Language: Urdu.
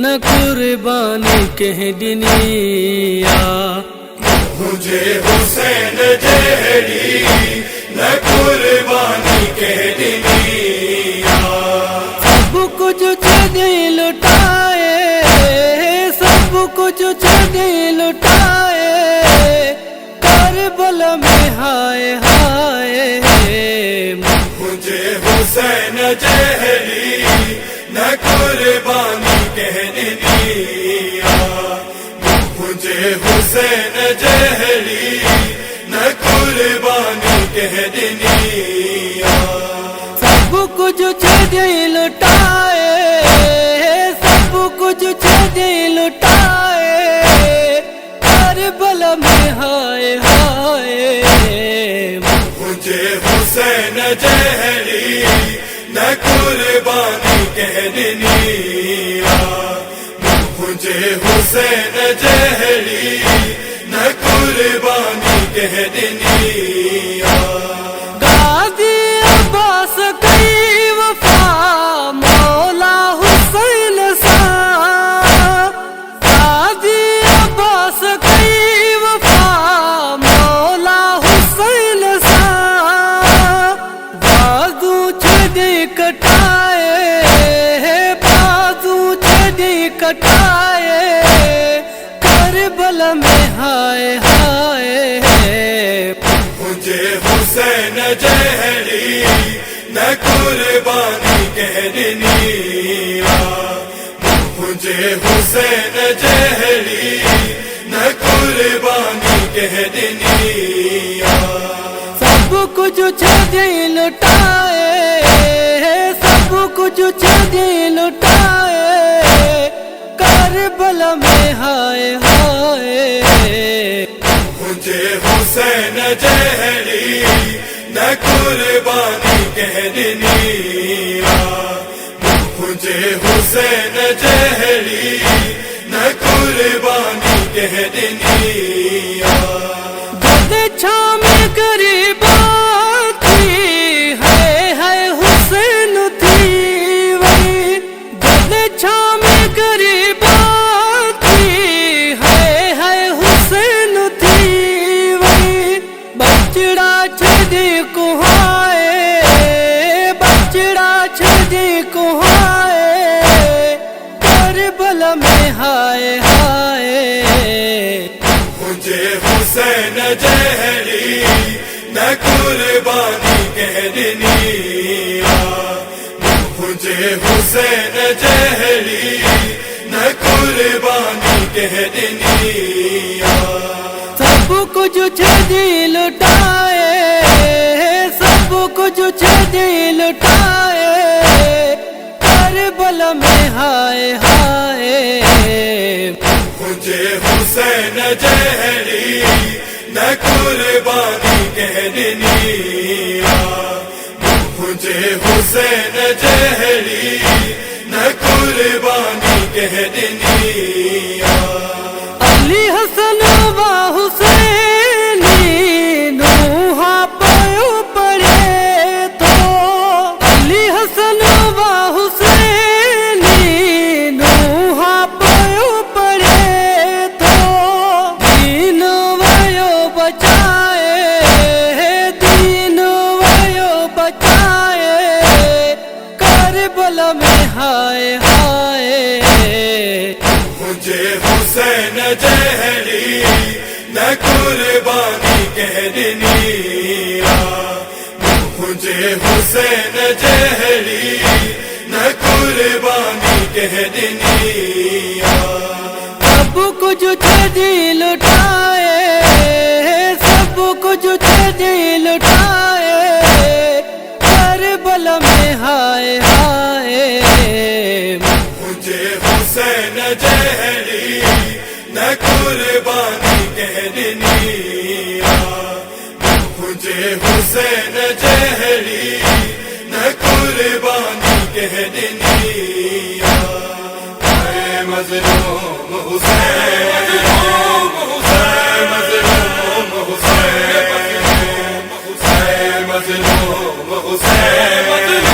نہ قربانی کہہ دنیا مجھے حسین جہری نہ قربانی کہہ دنیا سب کچھ چھڑے لٹائے سب کچھ چھڑے لٹائے کربلا میں ہائے ہائے مجھے حسین جہری نہ قربانی کہہ دنیا مجھے حسین جہری نہ قربانی کہہ دنیا سب کچھ چھڑے لٹائے سب کچھ چھڑے لٹائے کربلا میں ہائے ہائے مجھے حسین جہری نہ قربانی کہہ دنیا مجھے حسین جہری نہ قربانی کہہ دنیا غازی عباس کی وفا مولا حسین سا غازی عباس کی وفا مولا حسین سا بازو چھڑے کٹائے بازو چھڑے کٹائے کربلا میں ہائے ہائے مجھے حسین جہری نہ قربانی کہہ دنیا مجھے حسین جہری نہ قربانی کہہ دنیا سب کچھ چھڑے لٹائے سب کچھ چھڑے لٹائے کربلا میں ہائے ہائے مجھے حسین جہری نہ قربانی کہہ دنیا مجھے حسین جہری نہ قربانی کہہ دنیا جد چھام غریباں تھی ہے حسین تھی وہی جد چھام غریباں تھی ہے حسین تھی وہی بچڑا چھڑے کوہائے بچڑا چھڑے کوہائے کربلا میں ہائے ہائے مجھے حسین جہری نہ قربانی کہہ دنیا مجھے حسین جہری نہ قربانی کہہ دنیا سب کچھ چھڑے لٹائے سب کچھ چھڑے لٹائے کربلا میں ہائے ہائے مجھے حسین جہری نہ قربانی کہہ دنیا مجھے حسین جہری نہ قربانی کہہ دنیا علی حسن و حسینی نوحہ پیو پڑے تو علی حسن و حسینی نوحہ پیو پڑے تو دین ویو بچائے دین ویو بچائے کربلا میں ہائے ہائے مجھے حسین جہری نہ قربانی کہہ دنیا مجھے حسین جہری نہ قربانی کہہ دنیا سب کچھ چھڑے لٹائے سب کچھ چھڑے لٹائے کربلا میں ہائے ہائے مجھے حسین جہری نہ قربانی کہہ دنیا مجھے حسین جہری نہ قربانی کہہ دنیا اے مظلوم حسین حسین مظلوم حسین مظلوم حسین